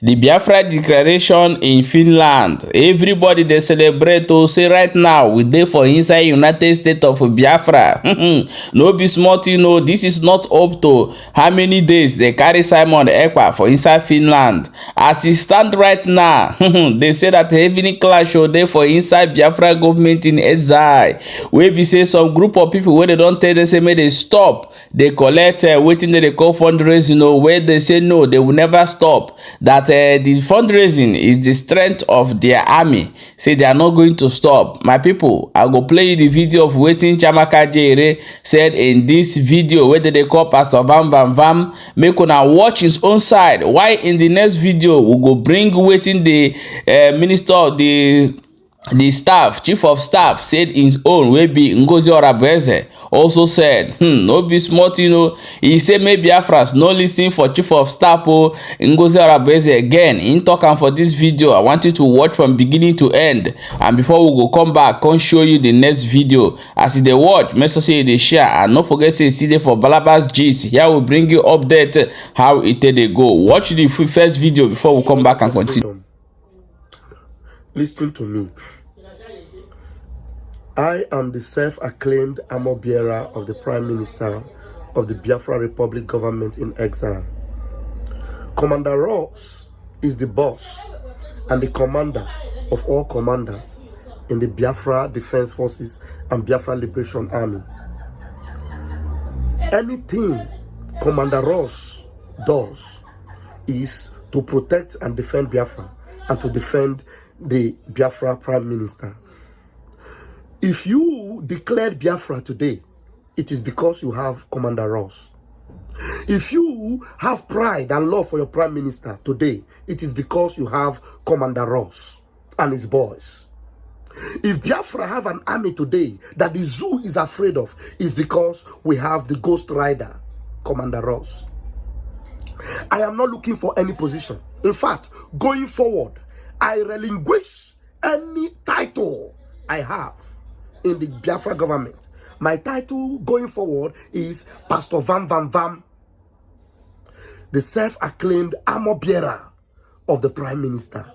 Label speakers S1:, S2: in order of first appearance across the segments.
S1: The Biafra declaration in Finland. Everybody they celebrate to say right now we dey for inside United States of Biafra. No be small thing, no. This is not up to how many days they carry Simon Ekpa for inside Finland. As it stand right now, they say that heavy clash dey for inside Biafra government in exile. Wey be say some group of people where they don't tell them say make they stop. They collect waiting they call fundraising, where they say no, they will never stop. That the fundraising is the strength of their army. Say they are not going to stop. My people, I go play you the video of waiting Chamaka Jere said in this video where they call Pastor Vam Vam Vam. Make una watch his own side. Why in the next video we go bring waiting the minister of the staff, chief of staff said in his own wey be Ngozi Orabeze also said no be small thing, know. He said maybe Biafras no listening for chief of staff Ngozi Orabeze again. In talking for this video, I want you to watch from beginning to end, and before we go come back come show you the next video. As they watch, make sure say they share and don't forget say see there for Balabas gist. Here we bring you update how it they go. Watch the first video before we come back and continue.
S2: Listen to me. I am the self-acclaimed armor bearer of the Prime Minister of the Biafra Republic government in exile. Commander Ross is the boss and the commander of all commanders in the Biafra Defense Forces and Biafra Liberation Army. Anything Commander Ross does is to protect and defend Biafra and to defend the Biafra Prime Minister. If you declared Biafra today, it is because you have Commander Ross. If you have pride and love for your Prime Minister today, it is because you have Commander Ross and his boys. If Biafra have an army today that the zoo is afraid of, is because we have the Ghost Rider, Commander Ross. I am not looking for any position. In fact, going forward, I relinquish any title I have in the Biafra government. My title going forward is Pastor Vam Vam Vam, the self-acclaimed armor bearer of the Prime Minister.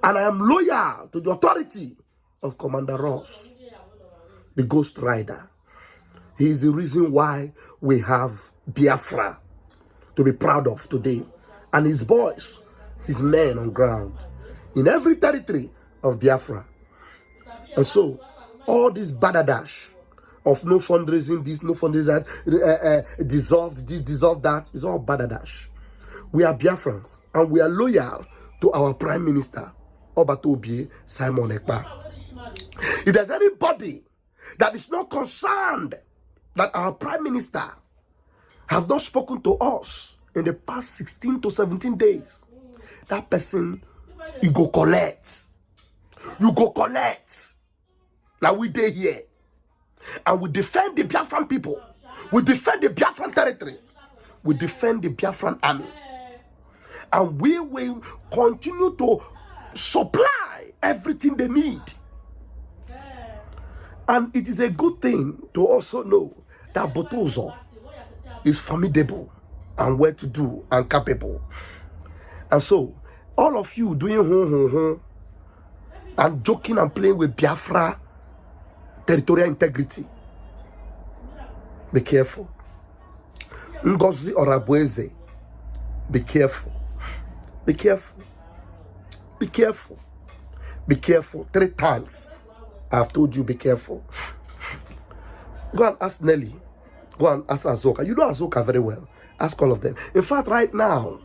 S2: And I am loyal to the authority of Commander Ross, the Ghost Rider. He is the reason why we have Biafra to be proud of today. And his boys, his men on ground, in every territory of Biafra. And so, all this badadash of no fundraising, this, no fundraising that, dissolved this, dissolved that, is all badadash. We are Biafrans, and we are loyal to our Prime Minister, Obatobi Simon Ekpa. If there's anybody that is not concerned that our Prime Minister have not spoken to us in the past 16 to 17 days, that person, you go collect. You go collect. Now we dey here. And we defend the Biafran people. We defend the Biafran territory. We defend the Biafran army. And we will continue to supply everything they need. And it is a good thing to also know that Botozo is formidable and well-to-do and capable. And so, all of you doing and joking and playing with Biafra territorial integrity, be careful. Ngozi Orabeze, be careful. Be careful. Be careful. Be careful. 3 times I've told you be careful. Go and ask Nelly. Go and ask Azoka. You know Azoka very well. Ask all of them. In fact, right now,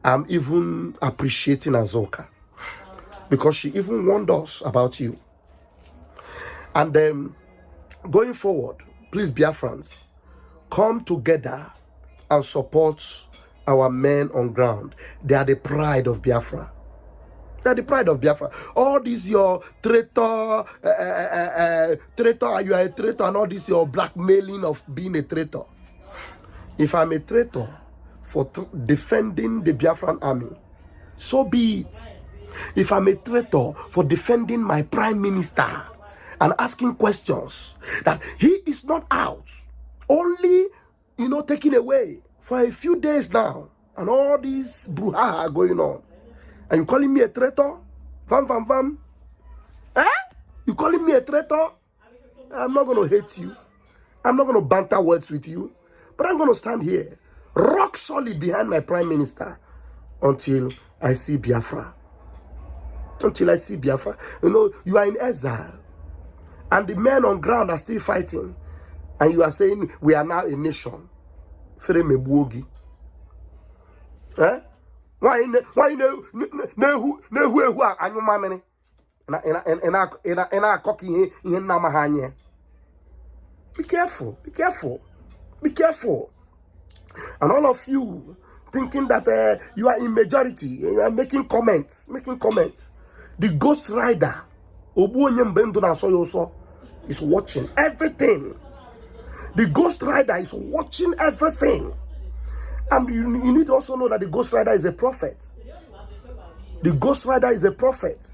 S2: I'm even appreciating Azoka because she even warned us about you. And then, going forward, please, Biafrans, come together and support our men on ground. They are the pride of Biafra. They are the pride of Biafra. All this your traitor, you are a traitor, and all this your blackmailing of being a traitor. If I'm a traitor for defending the Biafran army, so be it. If I'm a traitor for defending my Prime Minister and asking questions that he is not out, only, taken away for a few days now, and all this brouhaha going on. And you calling me a traitor? Vam. Eh? You calling me a traitor? I'm not going to hate you. I'm not going to banter words with you. But I'm going to stand here, rock solid behind my prime minister until I see Biafra. Until I see Biafra. You know, you are in exile. And the men on ground are still fighting. And you are saying, we are now a nation. Fere mebuogi. Eh? Why be careful, be careful, be careful. And all of you thinking that you are in majority, you are making comments. The Ghost Rider, is watching everything. The Ghost Rider is watching everything. And you need to also know that the Ghost Rider is a prophet. The Ghost Rider is a prophet.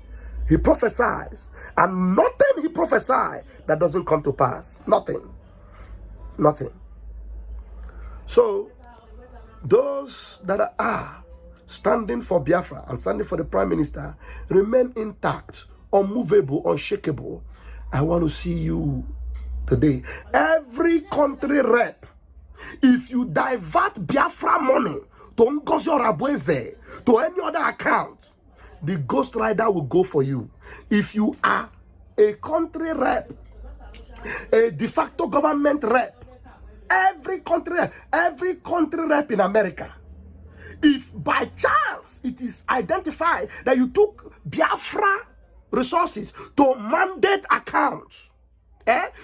S2: He prophesies. And nothing he prophesies that doesn't come to pass. Nothing. So, those that are standing for Biafra and standing for the Prime Minister, remain intact, unmovable, unshakable. I want to see you today. Every country rep, if you divert Biafra money to Ngozi Orabueze, to any other account, the Ghost Rider will go for you. If you are a country rep, a de facto government rep, every country rep in America, if by chance it is identified that you took Biafra resources to mandate accounts,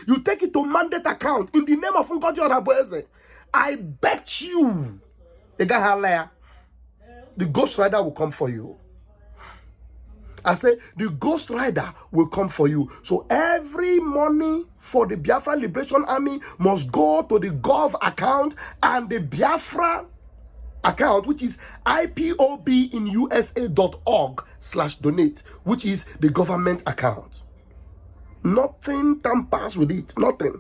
S2: you take it to mandate account in the name of Ngozi Orabueze, I bet you the Ghost Rider will come for you. I say the Ghost Rider will come for you. So every money for the Biafra Liberation Army must go to the Govt account and the Biafra account, which is ipobinusa.org/donate, which is the government account. Nothing tampers with it. Nothing.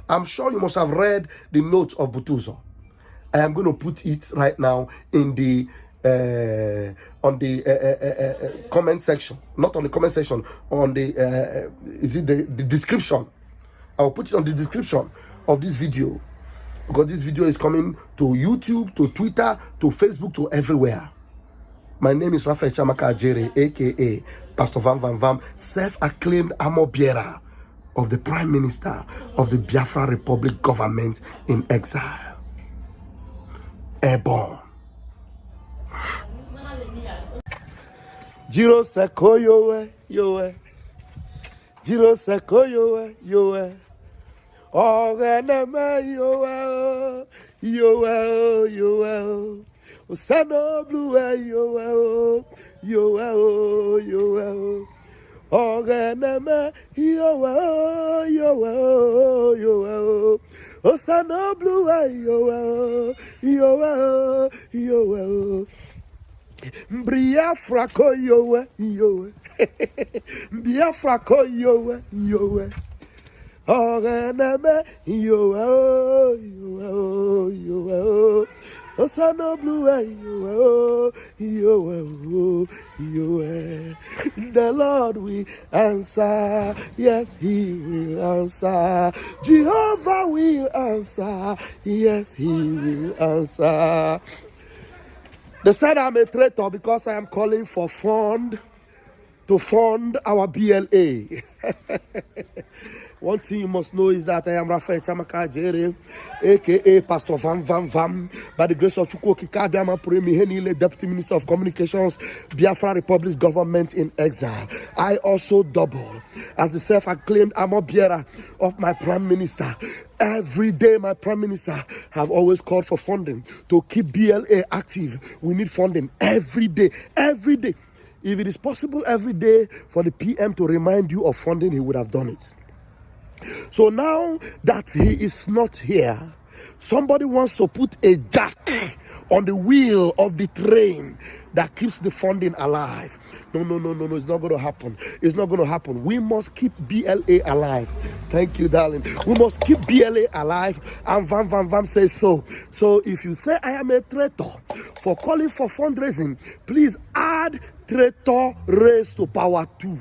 S2: I'm sure you must have read the notes of Butuzo. I am going to put it right now in the on the comment section, not on the comment section, on the the description. I will put it on the description of this video, because this video is coming to YouTube, to Twitter, to Facebook, to everywhere. My name is Raphael Chiamaka Ajere, aka Pastor Vam, self-acclaimed armor bearer of the Prime Minister of the Biafra Republic government in exile. Airborne. Jiro Seko yowe. Jiro Seko yowe. Ogeneme yowe. Osano blue yowe. Ogeneme yowe. Osano blue yowe. Biafra ko yowe. Biafra ko yowe. Ogeneme yowe. Osano blue yowe. The Lord will answer. Yes, He will answer. Jehovah will answer. Yes, He will answer. They said I'm a traitor because I am calling for fund to fund our BLA. One thing you must know is that I am Raphael Chiamaka Ajere, aka Pastor Vam. By the grace of Chukwuka Kadama Premi Heąvily, Deputy Minister of Communications, Biafra Republic government in exile. I also double as the self-acclaimed armor bearer of my Prime Minister. Every day, my Prime Minister have always called for funding to keep BLA active. We need funding every day. If it is possible every day for the PM to remind you of funding, he would have done it. So now that he is not here, Somebody wants to put a jack on the wheel of the train that keeps the funding alive. No, it's not going to happen. It's not going to happen. We must keep BLA alive. Thank you, darling. We must keep BLA alive, and Vam says so. So if you say I am a traitor for calling for fundraising, please add traitor raised to power 2.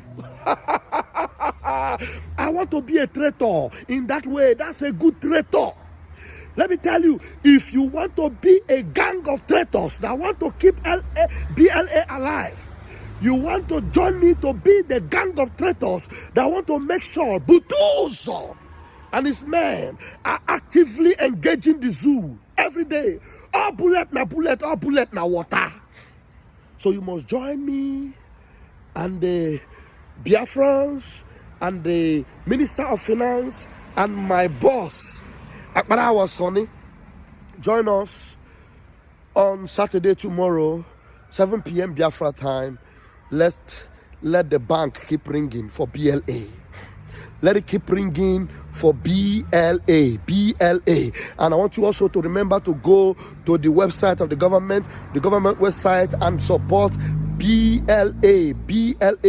S2: I want to be a traitor in that way. That's a good traitor. Let me tell you, if you want to be a gang of traitors that want to keep BLA alive, you want to join me to be the gang of traitors that want to make sure Butuzo and his men are actively engaging the zoo every day. All bullet na bullet, all bullet na water. So you must join me and the Biafrans and the Minister of Finance and my boss, Ekpa Sonny. Join us on Saturday tomorrow, 7 p.m. Biafra time. Let the bank keep ringing for BLA. Let it keep ringing for BLA. And I want you also to remember to go to the website of the government website, and support BLA,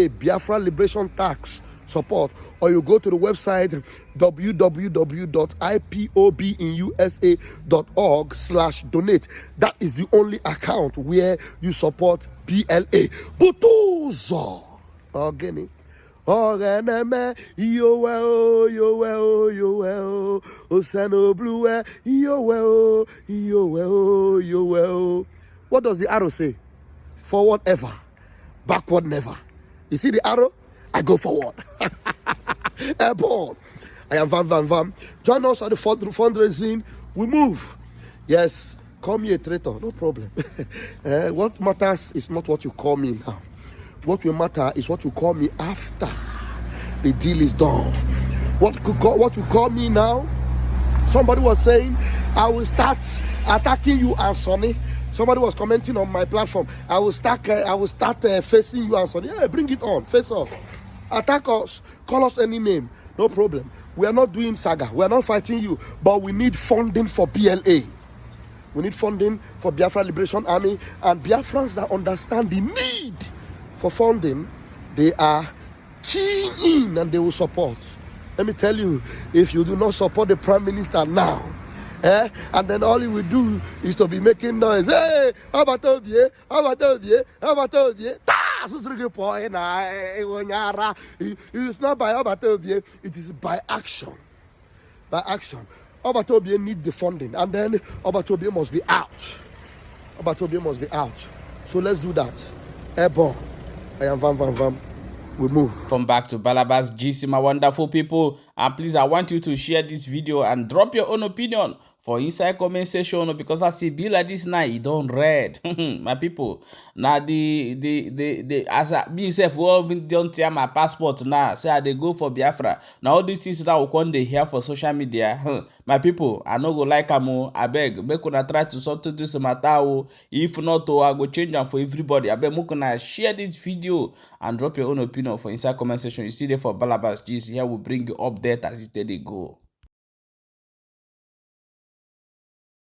S2: Biafra Liberation Tax support. Or you go to the website www.ipobinusa.org/donate. That is the only account where you support BLA. Butuzo. Organic. Oreneme, yo well, Osano blue, yo well. What does the arrow say? Forward ever, backward never. You see the arrow? I go forward. Airborne. I am Vam. Join us at the fundraising. We move. Yes, call me a traitor, no problem. What matters is not what you call me now. What will matter is what you call me after the deal is done. What you call me now? Somebody was saying, I will start attacking you and Sonny. Somebody was commenting on my platform. I will start facing you and Sonny. Yeah, bring it on. Face off. Attack us. Call us any name. No problem. We are not doing saga. We are not fighting you. But we need funding for BLA. We need funding for Biafra Liberation Army, and Biafrans that understand the need for funding, they are keen in and they will support. Let me tell you, if you do not support the Prime Minister now, and then all he will do is to be making noise. Hey, how about Obie? It's not by Obie, it is by action. By action. Obatobi need the funding, and then Obatobi must be out. So let's do that. Airborne. I am Vam. We move.
S1: Come back to Balabas GC, my wonderful people, and please, I want you to share this video and drop your own opinion for inside comment section, because I see be like this now, you don't read. My people, now the as I myself don't tear my passport now, say they go for Biafra. Now all these things that will come they hear for social media. My people, I no go like I beg, make una try to sort this matter. If not, I go change them for everybody. I beg, make una share this video and drop your own opinion for inside comment section. You see there for Balabas GC, here will bring you update as it they go.